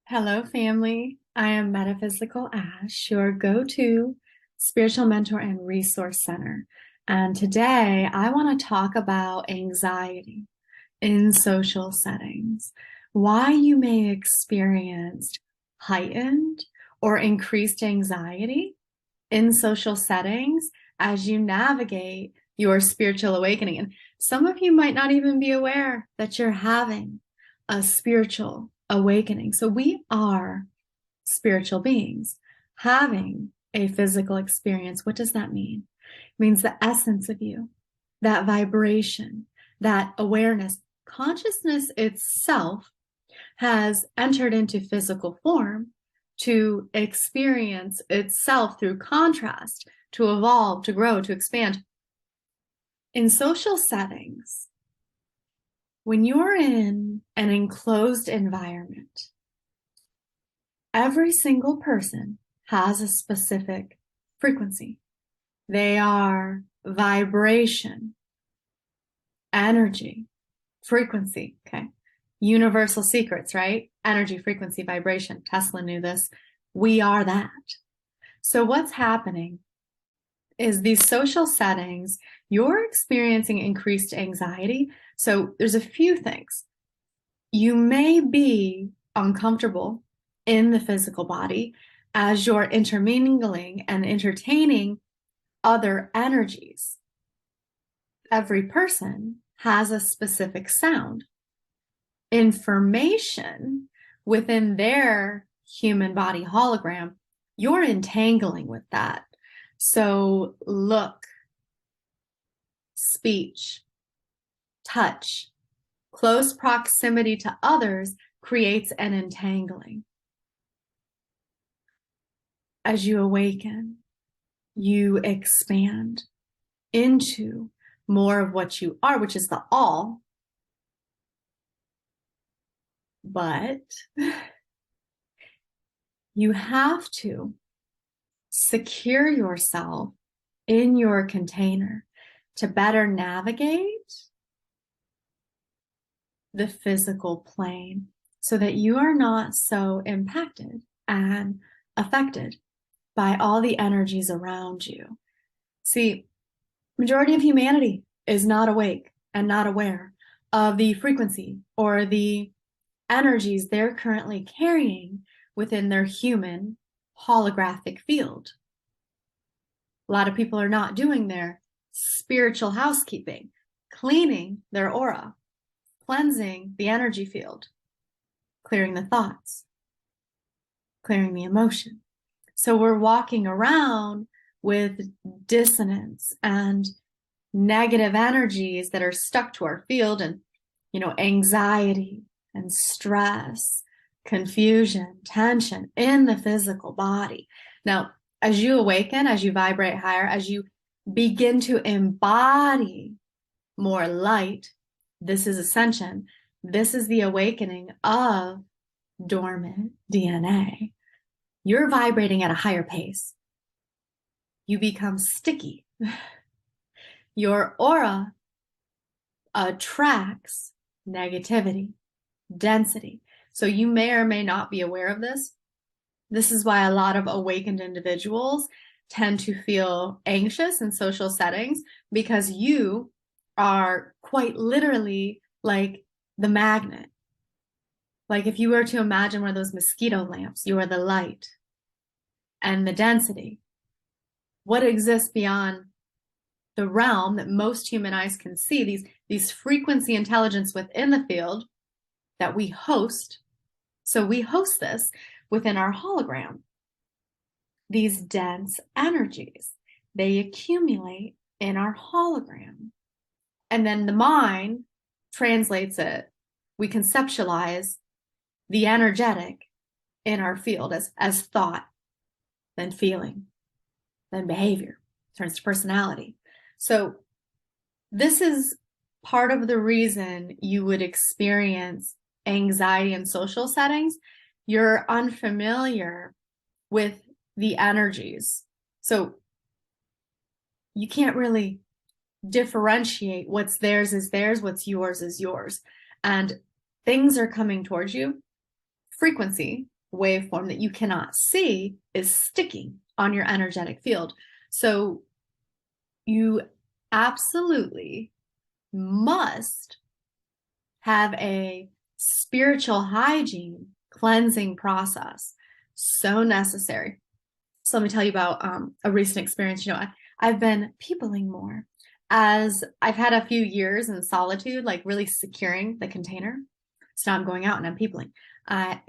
Hello, family. I am Metaphysical Ash, your go-to spiritual mentor and resource center. And today I want to talk about anxiety in social settings, why you may experience heightened or increased anxiety in social settings as you navigate your spiritual awakening. And some of you might not even be aware that you're having a spiritual awakening. So we are spiritual beings having a physical experience. What does that mean? It means the essence of you, that vibration, that awareness, consciousness itself has entered into physical form to experience itself through contrast, to evolve, to grow, to expand. In social settings, when you're in an enclosed environment, every single person has a specific frequency. They are vibration, energy, frequency, okay? Universal secrets, right? Energy, frequency, vibration. Tesla knew this. We are that. So what's happening is these social settings, you're experiencing increased anxiety. So there's a few things. You may be uncomfortable in the physical body as you're intermingling and entertaining other energies. Every person has a specific sound, information within their human body hologram. You're entangling with that. So look, speech, touch, close proximity to others creates an entangling. As you awaken, you expand into more of what you are, which is the all. But you have to secure yourself in your container to better navigate the physical plane so that you are not so impacted and affected by all the energies around you. See, majority of humanity is not awake and not aware of the frequency or the energies they're currently carrying within their human holographic field. A lot of people are not doing their spiritual housekeeping, cleaning their aura, cleansing the energy field, clearing the thoughts, clearing the emotion. So we're walking around with dissonance and negative energies that are stuck to our field, and anxiety and stress, confusion, tension in the physical body. Now, as you awaken, as you vibrate higher, as you begin to embody more light, this is ascension. This is the awakening of dormant DNA. You're vibrating at a higher pace. You become sticky. Your aura attracts negativity, density. So you may or may not be aware of this. This is why a lot of awakened individuals tend to feel anxious in social settings, because you are quite literally like the magnet. Like if you were to imagine one of those mosquito lamps, you are the light and the density. What exists beyond the realm that most human eyes can see, these frequency intelligence within the field that we host. So we host this within our hologram. These dense energies, they accumulate in our hologram. And then the mind translates it. We conceptualize the energetic in our field as thought, then feeling, then behavior, turns to personality. So this is part of the reason you would experience anxiety in social settings. You're unfamiliar with the energies. So you can't really differentiate what's theirs is theirs, what's yours is yours. And things are coming towards you. Frequency waveform that you cannot see is sticking on your energetic field. So you absolutely must have a spiritual hygiene cleansing process. So necessary. So let me tell you about a recent experience. I've been peopling more as I've had a few years in solitude, like really securing the container. So now I'm going out and I'm peopling. I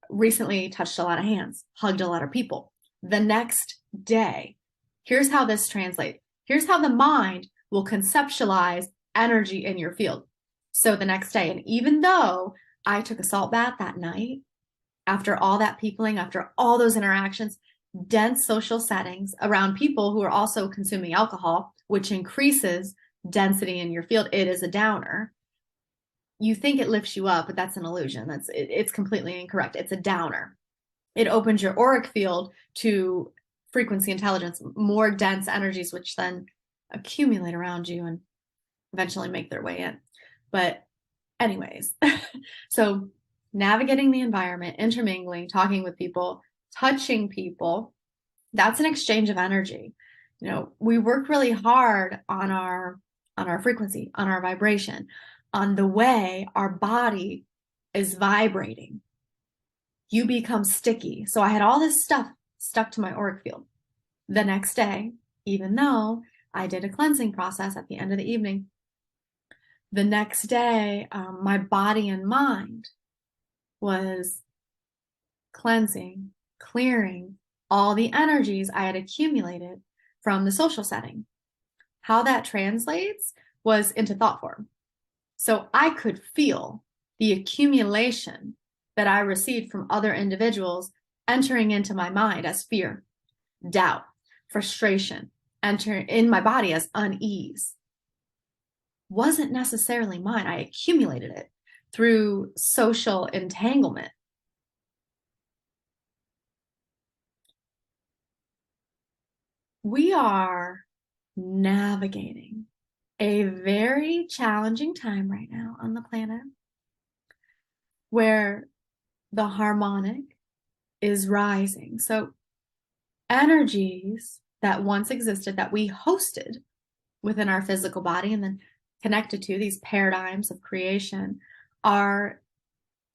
recently touched a lot of hands, hugged a lot of people. The next day, here's how this translates. Here's how the mind will conceptualize energy in your field. So the next day, and even though I took a salt bath that night, after all that peopling, after all those interactions, dense social settings around people who are also consuming alcohol, which increases density in your field, it is a downer. You think it lifts you up, but that's an illusion. It's completely incorrect. It's a downer. It opens your auric field to frequency intelligence, more dense energies, which then accumulate around you and eventually make their way in. But anyways, so navigating the environment, intermingling, talking with people, touching people, that's an exchange of energy. We work really hard on our frequency, on our vibration, on the way our body is vibrating. You become sticky. So I had all this stuff stuck to my auric field. The next day, even though I did a cleansing process at the end of the evening, the next day, my body and mind was cleansing, clearing all the energies I had accumulated from the social setting. How that translates was into thought form. So I could feel the accumulation that I received from other individuals entering into my mind as fear, doubt, frustration, entering in my body as unease. Wasn't necessarily mine. I accumulated it through social entanglement. We are navigating a very challenging time right now on the planet where the harmonic is rising. So energies that once existed, that we hosted within our physical body and then connected to these paradigms of creation, are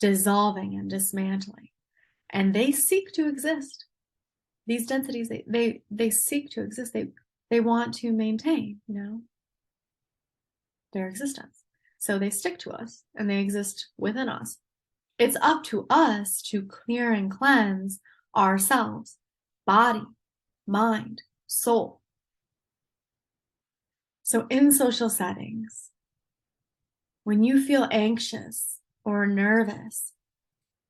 dissolving and dismantling. And they seek to exist. These densities, they seek to exist. They want to maintain, their existence. So they stick to us and they exist within us. It's up to us to clear and cleanse ourselves, body, mind, soul. So in social settings, when you feel anxious or nervous,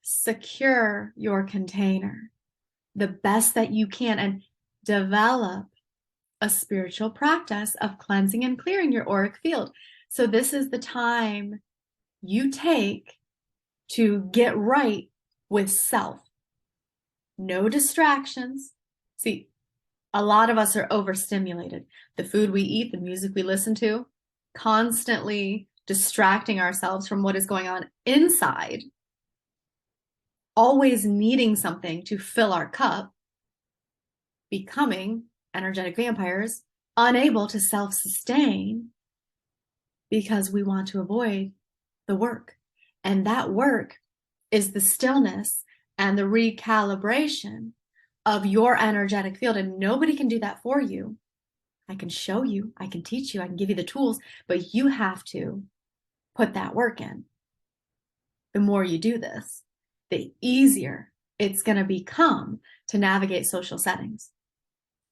secure your container the best that you can and develop a spiritual practice of cleansing and clearing your auric field. So this is the time you take to get right with self. No distractions. See, a lot of us are overstimulated. The food we eat, the music we listen to, constantly distracting ourselves from what is going on inside, always needing something to fill our cup, becoming energetic vampires, unable to self-sustain because we want to avoid the work. And that work is the stillness and the recalibration of your energetic field. And nobody can do that for you. I can show you, I can teach you, I can give you the tools, but you have to put that work in. The more you do this, the easier it's going to become to navigate social settings.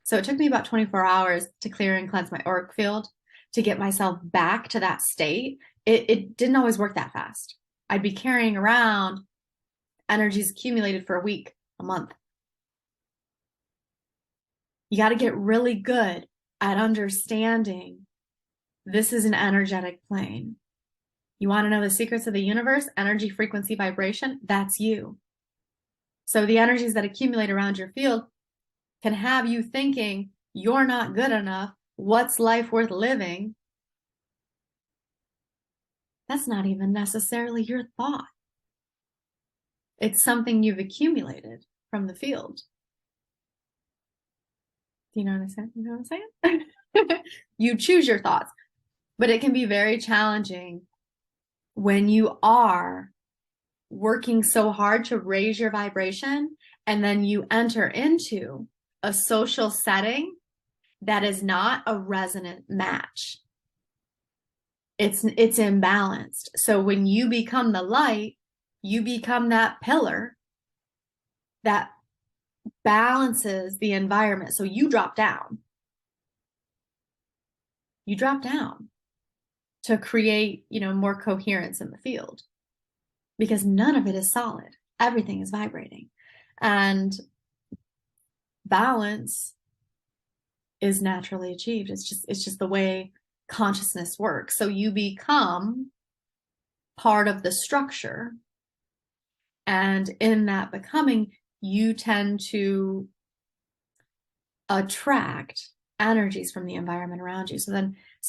So it took me about 24 hours to clear and cleanse my auric field, to get myself back to that state. It didn't always work that fast. I'd be carrying around energies accumulated for a week, a month. You got to get really good at understanding this is an energetic plane. You want to know the secrets of the universe? Energy, frequency, vibration, that's you. So the energies that accumulate around your field can have you thinking you're not good enough. What's life worth living? That's not even necessarily your thought. It's something you've accumulated from the field. Do you know what I'm saying? You know what I'm saying? You choose your thoughts, but it can be very challenging when you are working so hard to raise your vibration and then you enter into a social setting that is not a resonant match. It's imbalanced. So when you become the light, you become that pillar that balances the environment. So you drop down. You drop down to create, more coherence in the field, because none of it is solid. Everything is vibrating. And balance is naturally achieved. It's just the way consciousness works. So you become part of the structure, and in that becoming, you tend to attract energies from the environment around you. So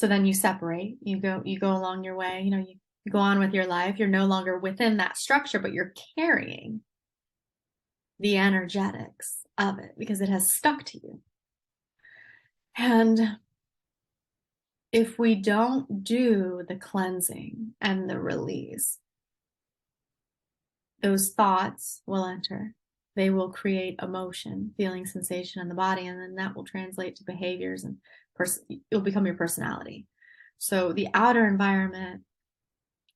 then you separate, you go along your way, you go on with your life. You're no longer within that structure, but you're carrying the energetics of it because it has stuck to you. And if we don't do the cleansing and the release, those thoughts will enter. They will create emotion, feeling, sensation in the body, and then that will translate to behaviors, and it'll become your personality. So the outer environment,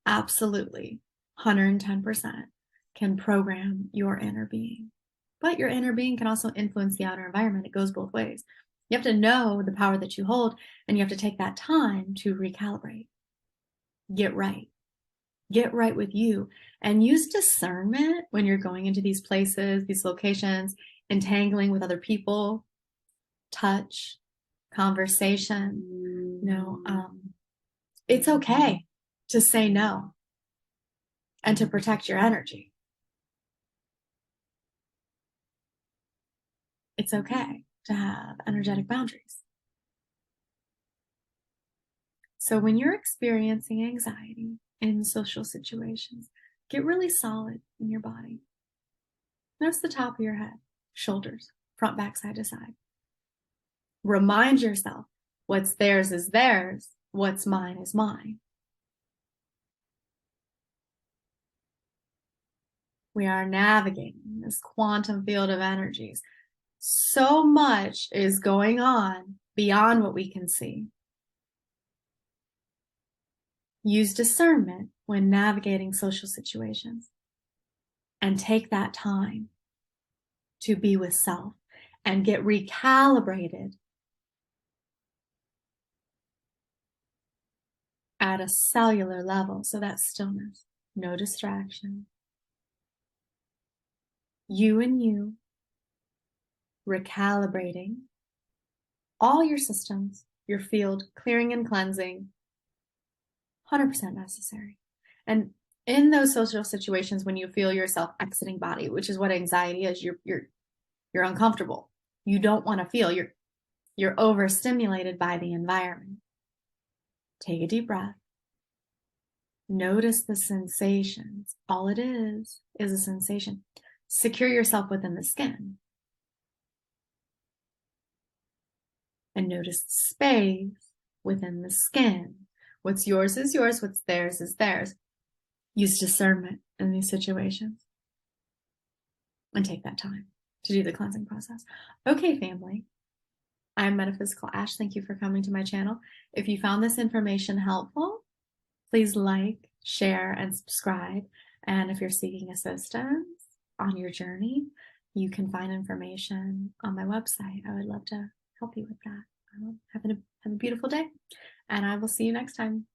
absolutely, 110% can program your inner being. But your inner being can also influence the outer environment. It goes both ways. You have to know the power that you hold, and you have to take that time to recalibrate. Get right. Get right with you, and use discernment when you're going into these places, these locations, entangling with other people, touch, conversation. It's okay to say no and to protect your energy. It's okay to have energetic boundaries. So when you're experiencing anxiety in social situations, get really solid in your body. Notice the top of your head, shoulders, front, back, side to side. Remind yourself, what's theirs is theirs, what's mine is mine. We are navigating this quantum field of energies. So much is going on beyond what we can see. Use discernment when navigating social situations, and take that time to be with self and get recalibrated at a cellular level. So that's stillness, no distraction. You and you recalibrating all your systems, your field, clearing and cleansing, 100% necessary. And in those social situations, when you feel yourself exiting body, which is what anxiety is, you're uncomfortable. You don't want to feel. You're overstimulated by the environment. Take a deep breath. Notice the sensations. All it is a sensation. Secure yourself within the skin. And notice the space within the skin. What's yours is yours. What's theirs is theirs. Use discernment in these situations. And take that time to do the cleansing process. Okay, family. I'm Metaphysical Ash. Thank you for coming to my channel. If you found this information helpful, please like, share, and subscribe. And if you're seeking assistance on your journey, you can find information on my website. I would love to help you with that. Have a beautiful day, and I will see you next time.